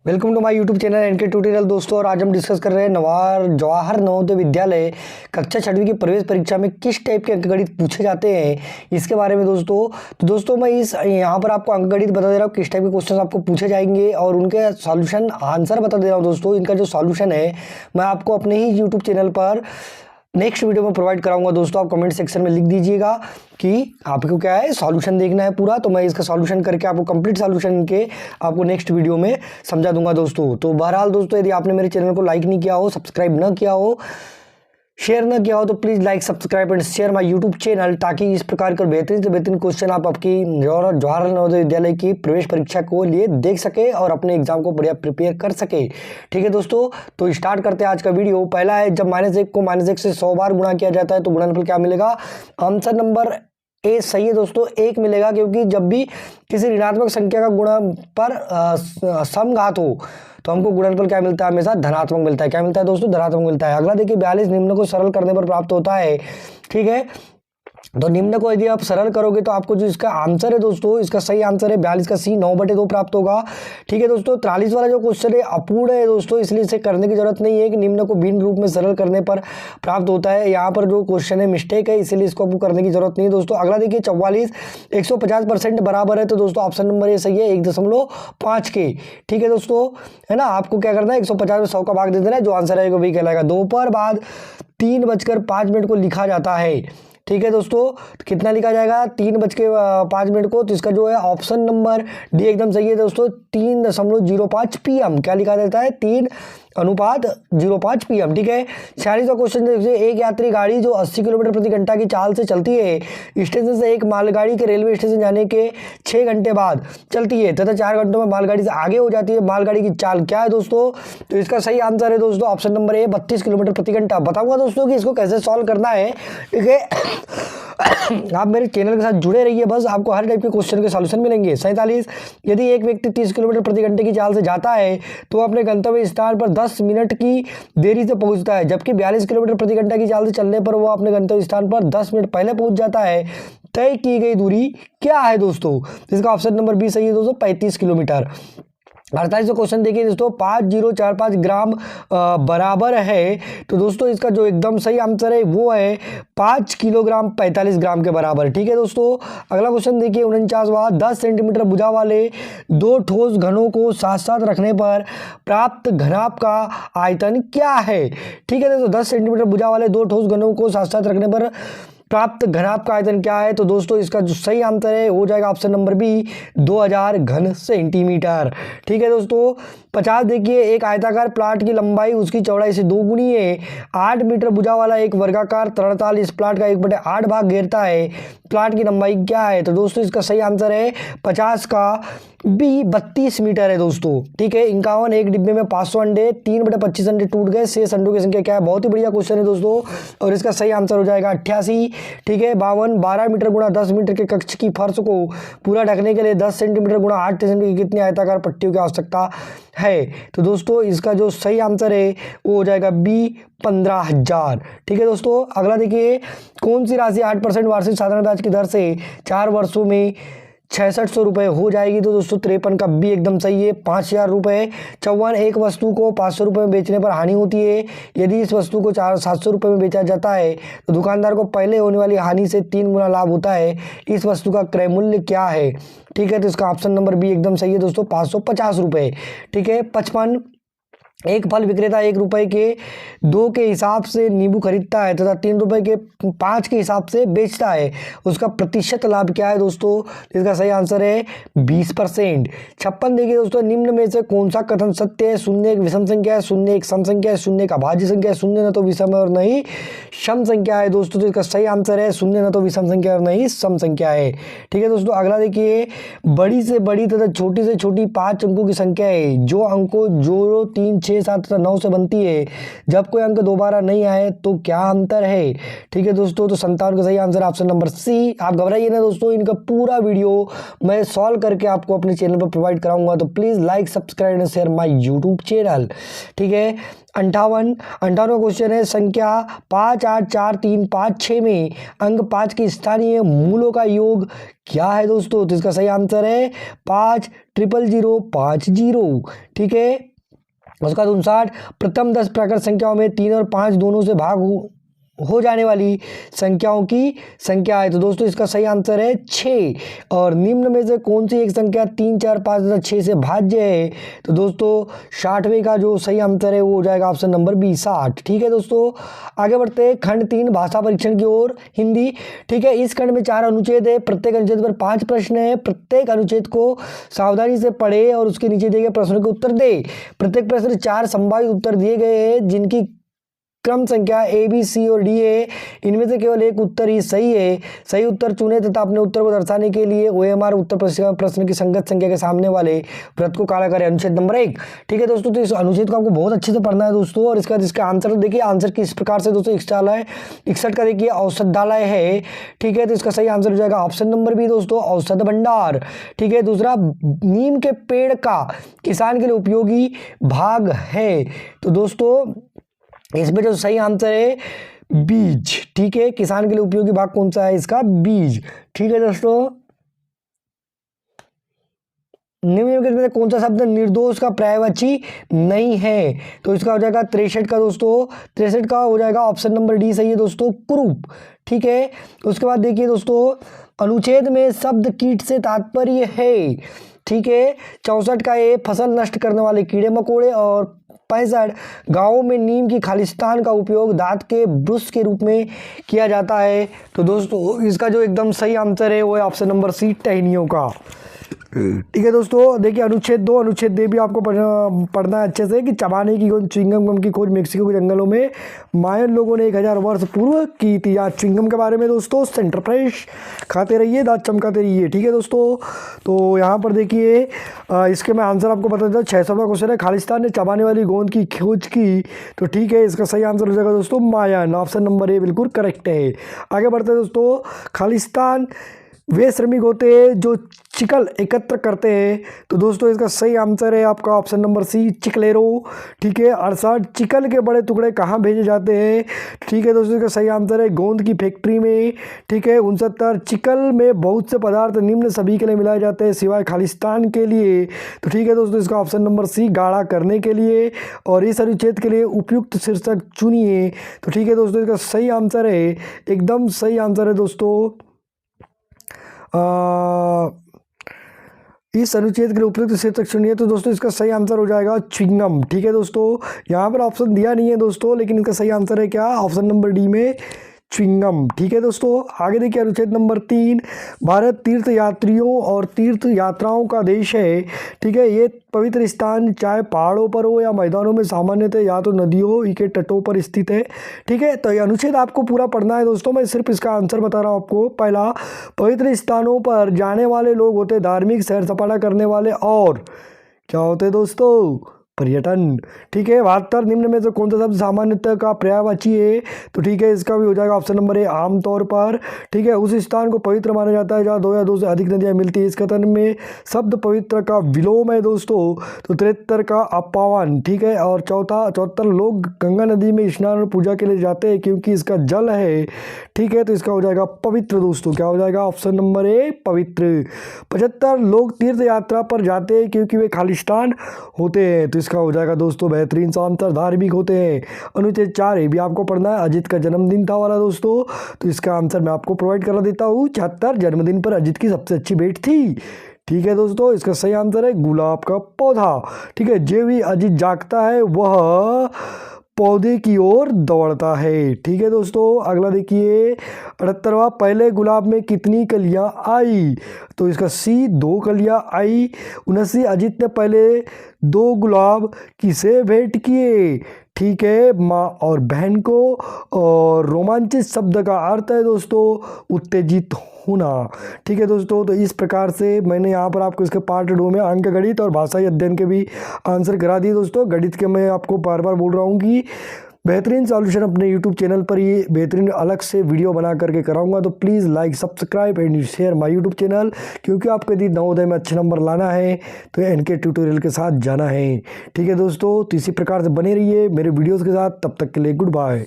Welcome to my YouTube channel NK tutorial दोस्तों। और आज हम डिस्कस कर रहे हैं जवाहर नवोदय विद्यालय कक्षा 6वीं की प्रवेश परीक्षा में किस टाइप के अंकगणित पूछे जाते हैं इसके बारे में दोस्तों। तो दोस्तों मैं यहाँ पर आपको अंकगणित बता दे रहा हूँ किस टाइप के क्वेश्चन आपको पूछे जाएंगे और उनके सॉल्यूशन आंसर बता दे रहा हूँ दोस्तों। इनका जो सॉल्यूशन है मैं आपको अपने ही यूट्यूब चैनल पर नेक्स्ट वीडियो में प्रोवाइड कराऊंगा दोस्तों। आप कमेंट सेक्शन में लिख दीजिएगा कि आपको क्या है सॉल्यूशन देखना है पूरा, तो मैं इसका सॉल्यूशन करके आपको कंप्लीट सॉल्यूशन के आपको नेक्स्ट वीडियो में समझा दूंगा दोस्तों। तो बहरहाल दोस्तों, यदि आपने मेरे चैनल को लाइक नहीं किया हो, सब्सक्राइब ना किया हो, शेयर ना किया हो तो please like subscribe and share my YouTube channel, ताकि इस प्रकार के बेहतरीन से बेहतरीन क्वेश्चन आप आपकी जवाहर नवोदय विद्यालय की प्रवेश परीक्षा को लिए देख सके और अपने एग्जाम को बढ़िया प्रिपेयर कर सके। ठीक है दोस्तों, तो स्टार्ट करते हैं आज का वीडियो। पहला है, जब -1 को -1 से 100 बार गुणा किया जाता है तो गुणनफल क्या मिलेगा? आंसर नंबर ए सही है दोस्तों, 1 मिलेगा, क्योंकि जब भी किसी ऋणात्मक संख्या का गुणा पर समघात हो तो हमको गुणनफल क्या मिलता है? हमेशा धनात्मक मिलता है। क्या मिलता है दोस्तों? धनात्मक मिलता है। अगला देखिए, 42 निम्न को सरल करने पर प्राप्त होता है। ठीक है, तो निम्न को यदि आप सरल करोगे तो आपको जो इसका आंसर है दोस्तों, इसका सही आंसर है 42 का सी 9/2 प्राप्त होगा। ठीक है दोस्तों, 43 वाला जो क्वेश्चन है अपूर्ण है दोस्तों, इसलिए इसे करने की जरूरत नहीं है कि निम्न को भिन्न रूप में सरल करने पर प्राप्त होता है। यहाँ पर जो क्वेश्चन है मिस्टेक है, इसलिए इसको आपको करने की जरूरत नहीं है दोस्तों। अगला देखिए, 44 150% बराबर है, तो दोस्तों ऑप्शन नंबर ये सही है 1.5 के। ठीक है दोस्तों, है ना, आपको क्या करना है 150 में 100 का भाग दे देना है, जो आंसर आएगा वही कहलाएगा। दोपहर बाद 3:05 को लिखा जाता है। ठीक है दोस्तों, तो कितना लिखा जाएगा? 3:05 को। तो इसका जो है ऑप्शन नंबर डी एकदम सही है दोस्तों, 3:05 PM। क्या लिखा जाता है? 3:05 PM। ठीक है, 46वां क्वेश्चन देखिए, एक यात्री गाड़ी जो 80 किलोमीटर प्रति घंटा की चाल से चलती है, स्टेशन से एक मालगाड़ी के रेलवे स्टेशन जाने के 6 घंटे बाद चलती है तथा 4 घंटों में मालगाड़ी से आगे हो जाती है, मालगाड़ी की चाल क्या है दोस्तों? तो इसका सही आंसर है दोस्तों ऑप्शन नंबर ए 32 किलोमीटर प्रति घंटा। बताऊंगा दोस्तों कि इसको कैसे सॉल्व करना है। ठीक है, आप मेरे चैनल के साथ जुड़े रहिए, बस आपको हर टाइप के क्वेश्चन के सॉल्यूशन मिलेंगे। 47, यदि एक व्यक्ति 30 किलोमीटर प्रति घंटे की चाल से जाता है तो अपने गंतव्य स्थान पर 10 मिनट की देरी से पहुंचता है, जबकि 42 किलोमीटर प्रति घंटा की चाल से चलने पर वो अपने गंतव्य स्थान पर 10 मिनट पहले पहुंच जाता है। तय की गई दूरी क्या है दोस्तों? इसका ऑप्शन नंबर बी सही है दोस्तों, 35 किलोमीटर। 48वां क्वेश्चन देखिए दोस्तों, 5045 ग्राम बराबर है, तो दोस्तों इसका जो एकदम सही आंसर है वो है 5 किलोग्राम 45 ग्राम के बराबर। ठीक है दोस्तों, अगला क्वेश्चन देखिए 49वां, 10 सेंटीमीटर भुजा वाले दो ठोस घनों को साथ साथ रखने पर प्राप्त घनाभ का आयतन क्या है? ठीक है दोस्तों, 10 सेंटीमीटर भुजा वाले दो ठोस घनों को साथ साथ रखने पर प्राप्त घनाभ का आयतन क्या है? तो दोस्तों इसका जो सही आंसर है हो जाएगा ऑप्शन नंबर बी 2000 घन सेंटीमीटर। ठीक है दोस्तों, 50 देखिए, एक आयताकार प्लाट की लंबाई उसकी चौड़ाई से 2 गुनी है, 8 मीटर भुजा वाला एक वर्गाकार तरणताल इस प्लाट का 1/8 भाग घेरता है, प्लाट की लंबाई क्या है? तो दोस्तों इसका सही आंसर है 50 का बी 32 मीटर है दोस्तों। ठीक है, 51, एक डिब्बे में 500 अंडे, 3/25 अंडे टूट गए, शेष अंडों की संख्या क्या है? बहुत ही बढ़िया क्वेश्चन है दोस्तों, और इसका सही आंसर हो जाएगा 88। ठीक है, 52, 12 मीटर गुणा 10 मीटर के कक्ष की फर्श को पूरा ढकने के लिए 10 सेंटीमीटर गुणा 8 सेंटीमीटर की कितनी आयताकार पट्टियों की आवश्यकता है? तो दोस्तों इसका जो सही आंसर है वो हो जाएगा बी 15,000। ठीक है दोस्तों, अगला देखिए, कौन सी राशि 8% वार्षिक साधारण ब्याज की दर से 4 वर्षों में 6600 रुपये हो जाएगी? तो दोस्तों 53 का बी एकदम सही है, 5000 रुपये। 54, एक वस्तु को 500 रुपये में बेचने पर हानि होती है, यदि इस वस्तु को 700 रुपये में बेचा जाता है तो दुकानदार को पहले होने वाली हानि से 3 गुना लाभ होता है, इस वस्तु का क्रय मूल्य क्या है? ठीक है, तो इसका ऑप्शन नंबर बी एकदम सही है दोस्तों, 550 रुपये। ठीक है, 55, एक फल विक्रेता 1 रुपये के 2 के हिसाब से नींबू खरीदता है तथा 3 रुपये के 5 के हिसाब से बेचता है, उसका प्रतिशत लाभ क्या है दोस्तों? इसका सही आंसर है 20%। 56 देखिए दोस्तों, निम्न में से कौन सा कथन सत्य है? शून्य एक विषम संख्या है, शून्य एक सम संख्या है, शून्य का भाज्य संख्या है, शून्य न तो विषम और नहीं सम संख्या है दोस्तों। तो इसका सही आंसर है शून्य न तो विषम संख्या और नहीं सम संख्या है। ठीक है दोस्तों, अगला देखिए, बड़ी से बड़ी तथा छोटी से छोटी 5 अंकों की संख्या है, जो अंकों 0, 3, 6, 7 तथा 9 से बनती है। जब कोई अंक दोबारा नहीं आए तो क्या अंतर है? ठीक है दोस्तों, तो 57 का सही आंसर ऑप्शन नंबर सी। आप घबराइए ना दोस्तों, इनका पूरा वीडियो मैं सॉल्व करके आपको अपने चैनल पर प्रोवाइड कराऊंगा, तो please like, subscribe and share my YouTube channel. ठीक है, 58वां क्वेश्चन है, संख्या 5, 8, 4, 3, 5, 6 में अंक 5 के स्थानीय मूलों का योग क्या है दोस्तों? तो इसका सही आंसर है 5, 000, 50। ठीक है, उसका 59 प्रथम 10 प्राकृत संख्याओं में 3 और 5 दोनों से भाग हो जाने वाली संख्याओं की संख्या है। तो दोस्तों इसका सही आंसर है 6। और निम्न में से कौन सी एक संख्या 3, 4, 5 तथा 6 से भाज्य है? तो दोस्तों 60वें का जो सही आंसर है वो हो जाएगा ऑप्शन नंबर बी, 60। ठीक है दोस्तों, आगे बढ़ते हैं खंड 3 भाषा परीक्षण की ओर, हिंदी। ठीक है, इस खंड में 4 अनुच्छेद है, प्रत्येक अनुच्छेद पर 5 प्रश्न है। प्रत्येक अनुच्छेद को सावधानी से पढ़े और उसके नीचे दिए गए प्रश्नों के उत्तर दे। प्रत्येक प्रश्न 4 संभावित उत्तर दिए गए हैं जिनकी क्रम संख्या ए, बी, सी और डी है। इनमें से केवल एक उत्तर ही सही है। सही उत्तर चुने तथा अपने उत्तर को दर्शाने के लिए OMR उत्तर प्रश्न की संगत संख्या के सामने वाले वृत्त को काला करें। अनुच्छेद नंबर 1। ठीक है दोस्तों, तो इस अनुच्छेद को आपको बहुत अच्छे से पढ़ना है दोस्तों। और इसका जिसका आंसर देखिए, आंसर किस प्रकार से दोस्तों 61 का देखिए औषधालय है। ठीक है, तो इसका सही आंसर हो जाएगा ऑप्शन नंबर बी दोस्तों, औषध भंडार। ठीक है, दूसरा नीम के पेड़ का किसान के लिए उपयोगी भाग है। तो दोस्तों इसमें जो सही आंसर है बीज। ठीक है, किसान के लिए उपयोगी भाग कौन सा है? इसका बीज। ठीक है दोस्तों, निम्नलिखित में कौन सा शब्द निर्दोष का पर्यायवाची नहीं है? तो इसका हो जाएगा 63 का दोस्तों, 63 का हो जाएगा ऑप्शन नंबर डी सही है दोस्तों, कुरूप। ठीक है, उसके बाद देखिए दोस्तों, अनुच्छेद में शब्द कीट से तात्पर्य है। ठीक है, 64 का ये फसल नष्ट करने वाले कीड़े मकोड़े। और 65 गाँवों में नीम की खालिस्तान का उपयोग दांत के ब्रश के रूप में किया जाता है। तो दोस्तों इसका जो एकदम सही आंसर है वो है ऑप्शन नंबर सी, टहनियों का। ठीक है दोस्तों, देखिए अनुच्छेद 2, अनुच्छेद दे भी आपको पढ़ना है अच्छे से कि चबाने की च्युइंगम गम की खोज मेक्सिको के जंगलों में मायन लोगों ने 1000 वर्ष पूर्व की थी। आज च्युइंगम के बारे में दोस्तों सेंटर फ्रेश खाते रहिए, दांत चमकाते रहिए। ठीक है दोस्तों, तो यहाँ पर देखिए इसके मैं आंसर आपको बता देता हूँ। 66वां क्वेश्चन है, खालिस्तान ने चबाने वाली गोंद की खोज की। तो ठीक है, इसका सही आंसर हो जाएगा दोस्तों मायन, ऑप्शन नंबर ए बिल्कुल करेक्ट है। आगे बढ़ते हैं दोस्तों, खालिस्तान वे श्रमिक होते हैं जो चिकल एकत्र करते हैं। तो दोस्तों इसका सही आंसर है आपका ऑप्शन नंबर सी, चिकलेरो। ठीक है, 68 चिकल के बड़े टुकड़े कहाँ भेजे जाते हैं? ठीक है दोस्तों, इसका सही आंसर है गोंद की फैक्ट्री में। ठीक है, 69 चिकल में बहुत से पदार्थ निम्न सभी के लिए मिलाए जाते हैं सिवाय खालिस्तान के लिए। तो ठीक है दोस्तों, इसका ऑप्शन नंबर सी, गाढ़ा करने के लिए। और इस अनुच्छेद के लिए उपयुक्त शीर्षक चुनिए। तो ठीक है दोस्तों, इसका सही आंसर है, एकदम सही आंसर है दोस्तों, इस अनुच्छेद के लिए उपयुक्त शीर्षक चुनिए। तो दोस्तों इसका सही आंसर हो जाएगा च्युइंगम। ठीक है दोस्तों, यहाँ पर ऑप्शन दिया नहीं है दोस्तों, लेकिन इसका सही आंसर है क्या? ऑप्शन नंबर डी में च्युइंगम। ठीक है दोस्तों, आगे देखिए अनुच्छेद नंबर 3, भारत तीर्थ यात्रियों और तीर्थ यात्राओं का देश है। ठीक है, ये पवित्र स्थान चाहे पहाड़ों पर हो या मैदानों में सामान्यतः या तो नदियों के तटों पर स्थित है। ठीक है, तो ये अनुच्छेद आपको पूरा पढ़ना है दोस्तों, मैं सिर्फ इसका आंसर बता रहा हूँ आपको। पहला, पवित्र स्थानों पर जाने वाले लोग होते धार्मिक सैर सपाटा करने वाले, और क्या होते दोस्तों? पर्यटन। ठीक है, 72 निम्न में से कौन सा शब्द सामान्यतः का पर्यायवाची है? तो ठीक है, इसका भी हो जाएगा ऑप्शन नंबर ए, आमतौर पर। ठीक है, उस स्थान को पवित्र माना जाता है जहाँ 2 या 2 से अधिक नदियाँ मिलती है। इस कथन में शब्द पवित्र का विलोम है दोस्तों। तो 73 का अपावन। ठीक है, और 74 लोग गंगा नदी में स्नान और पूजा के लिए जाते हैं क्योंकि इसका जल है। ठीक है, तो इसका हो जाएगा पवित्र दोस्तों, क्या हो जाएगा? ऑप्शन नंबर ए, पवित्र। 75 लोग तीर्थ यात्रा पर जाते हैं क्योंकि वे खालिस्तान होते हैं। तो इसका हो जाएगा दोस्तों बेहतरीन सा आंसर, धार्मिक होते हैं। अनुच्छेद 4 ये भी आपको पढ़ना है, अजित का जन्मदिन था वाला दोस्तों। तो इसका आंसर मैं आपको प्रोवाइड करा देता हूँ, 76 जन्मदिन पर अजित की सबसे अच्छी भेंट थी। ठीक है दोस्तों, इसका सही आंसर है गुलाब का पौधा। ठीक है, जो भी अजित जागता है वह पौधे की ओर दौड़ता है। ठीक है दोस्तों, अगला देखिए 78वां, पहले गुलाब में कितनी कलियां आई? तो इसका सी, 2 कलियां आई। 79, अजित ने पहले 2 गुलाब किसे भेंट किए? ठीक है, माँ और बहन को। और रोमांचित शब्द का अर्थ है दोस्तों उत्तेजित होना। ठीक है दोस्तों, तो इस प्रकार से मैंने यहाँ पर आपको इसके पार्ट 2 में अंक गणित और भाषाई अध्ययन के भी आंसर करा दिए दोस्तों। गणित के मैं आपको बार बार बोल रहा हूँ कि बेहतरीन सॉल्यूशन अपने यूट्यूब चैनल पर ये बेहतरीन अलग से वीडियो बना करके कराऊंगा, तो please like subscribe and share my YouTube channel, क्योंकि आपको यदि नवोदय में अच्छे नंबर लाना है तो इनके ट्यूटोरियल के साथ जाना है। ठीक है दोस्तों, तो इसी प्रकार से बने रहिए मेरे वीडियोज़ के साथ। तब तक के लिए गुड बाय।